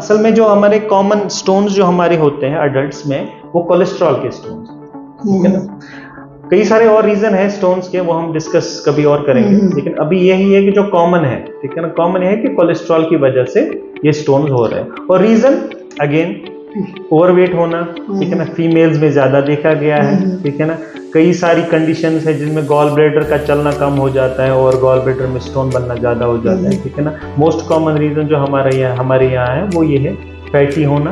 असल में जो हमारे कॉमन स्टोन्स जो हमारे होते हैं अडल्ट्स में, वो कोलेस्ट्रॉल के स्टोन्स, ठीक है ना। कई सारे और रीजन है स्टोन्स के, वो हम डिस्कस कभी और करेंगे, लेकिन अभी यही है कि जो कॉमन है, ठीक है ना, कॉमन है कि कोलेस्ट्रॉल की वजह से ये स्टोन्स हो रहे हैं। और रीजन अगेन ओवरवेट होना, ठीक है ना, फीमेल्स में ज्यादा देखा गया है, ठीक है ना। कई सारी कंडीशंस है जिनमें गॉल ब्लैडर का चलना कम हो जाता है और गॉल ब्लैडर में स्टोन बनना ज्यादा हो जाता है, ठीक है ना। मोस्ट कॉमन रीजन जो हमारे यहाँ है वो ये है, फैटी होना,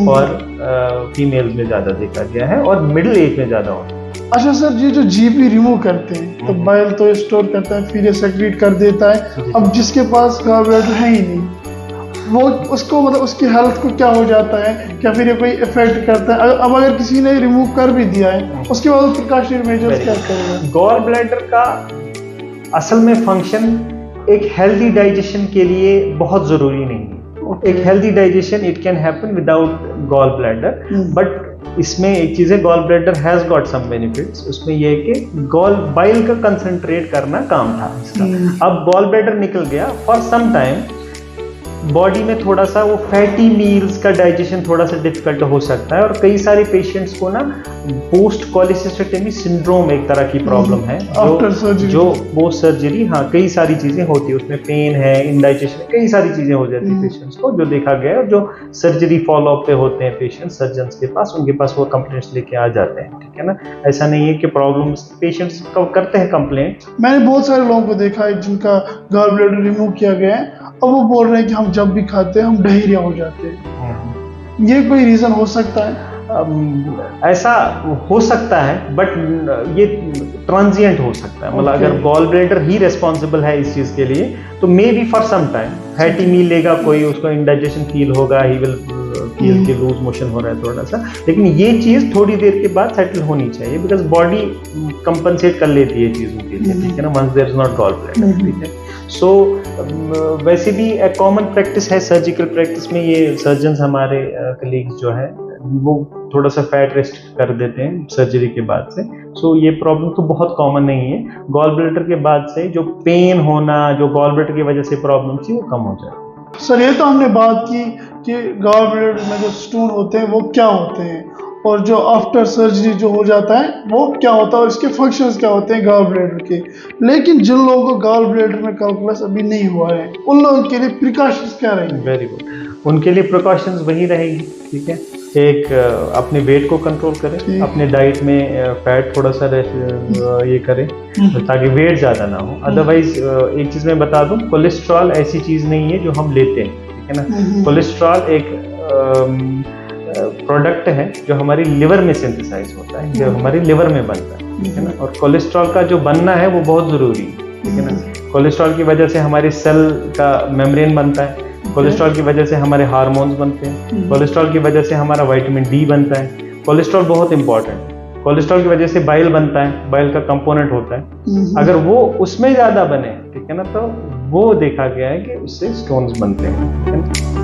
और फीमेल्स में ज्यादा देखा गया है, और मिडिल एज में ज्यादा होना। अच्छा सर, ये जो जीपी रिमूव करते हैं तो बाइल तो स्टोर करता है, फिर ये सेक्रेट कर देता है। अब जिसके पास गॉल ब्लैडर है ही नहीं, वो उसको मतलब उसकी हेल्थ को क्या हो जाता है, क्या फिर ये कोई इफेक्ट करता है? अब अगर किसी ने रिमूव कर भी दिया है, उसके बाद प्रिकॉशनरी मेजर्स क्या करेगा? गॉल ब्लैडर का असल में फंक्शन एक हेल्दी डाइजेशन के लिए बहुत जरूरी नहीं है। एक healthy digestion it can happen without gall bladder, but इसमें एक चीज है, gall bladder has got some benefits. उसमें यह है कि गॉल बाइल का कंसंट्रेट करना काम था इसका। अब गॉल ब्लैडर निकल गया, फॉर सम टाइम बॉडी में थोड़ा सा वो फैटी मील्स का डाइजेशन थोड़ा सा डिफिकल्ट हो सकता है, और कई सारे पेशेंट्स को ना पोस्ट कॉलिसिस्टेमी सिंड्रोम एक तरह की प्रॉब्लम है, जो पोस्ट सर्जरी, हाँ, कई सारी चीजें होती है उसमें, पेन है, इंडाइजेशन, कई सारी चीजें हो जाती है पेशेंट्स को, जो देखा गया है। और जो सर्जरी फॉलो अप पे होते हैं पेशेंट सर्जन के पास, उनके पास वो कंप्लेंट्स लेके आ जाते हैं, ठीक है ना। ऐसा नहीं है कि प्रॉब्लम्स पेशेंट्स करते हैं कंप्लेंट। मैंने बहुत सारे लोगों को देखा है जिनका गॉल ब्लैडर रिमूव किया गया है, अब वो बोल रहे हैं कि हम जब भी खाते हैं हम डायरिया हो जाते हैं। ये कोई रीजन हो सकता है? ऐसा हो सकता है, बट ये ट्रांजिएंट हो सकता है। मतलब अगर गॉल ब्लैडर ही रिस्पॉन्सिबल है इस चीज के लिए, तो maybe for some time fatty meal लेगा कोई, उसको इंडाइजेशन फील होगा, ही विल फील कि लूज मोशन हो रहा है थोड़ा सा, लेकिन ये चीज थोड़ी देर के बाद सेटल होनी चाहिए, बिकॉज बॉडी कंपनसेट कर लेती है चीजों के लिए, ठीक है ना, once there is not gall bladder, ठीक है। सो वैसे भी एक कॉमन प्रैक्टिस है सर्जिकल प्रैक्टिस में, ये सर्जन्स हमारे कलीग्स जो है वो थोड़ा सा फैट रेस्ट कर देते हैं सर्जरी के बाद से। सो ये प्रॉब्लम तो बहुत कॉमन नहीं है। गॉल ब्लैडर के बाद से जो पेन होना, जो गॉल ब्लैडर की वजह से प्रॉब्लम थी, वो कम हो जाए। सर, ये तो हमने बात की कि गॉल ब्लैडर में जो स्टोन होते हैं वो क्या होते हैं, और जो आफ्टर सर्जरी जो हो जाता है वो क्या होता है, और इसके फंक्शंस क्या होते हैं गॉल ब्लैडर के। लेकिन जिन लोगों को गॉल ब्लैडर में कैल्कुलस अभी नहीं हुआ है, उन लोगों के लिए प्रिकॉशंस क्या रहेंगे? Very good. उनके लिए प्रिकॉशंस वही रहेगी, ठीक है। एक अपने वेट को कंट्रोल करें, अपने डाइट में फैट थोड़ा सा ये करें ताकि वेट ज़्यादा ना हो। अदरवाइज एक चीज़ मैं बता दूं, कोलेस्ट्रॉल ऐसी चीज़ नहीं है जो हम लेते हैं, ठीक है ना। कोलेस्ट्रॉल एक प्रोडक्ट है जो हमारी लिवर में सिंथेसाइज होता है, जो हमारी लिवर में बनता है, ठीक है ना। और कोलेस्ट्रॉल का जो बनना है वो बहुत ज़रूरी है, ठीक है ना। कोलेस्ट्रॉल की वजह से हमारे सेल का मेम्ब्रेन बनता है, कोलेस्ट्रॉल की वजह से हमारे हार्मोन्स बनते हैं, कोलेस्ट्रॉल की वजह से हमारा विटामिन डी बनता है। कोलेस्ट्रॉल बहुत इंपॉर्टेंट है। कोलेस्ट्रॉल की वजह से बाइल बनता है, बाइल का कंपोनेंट होता है। अगर वो उसमें ज़्यादा बने, ठीक है ना, तो वो देखा गया है कि उससे स्टोन्स बनते हैं, ठीक है ना।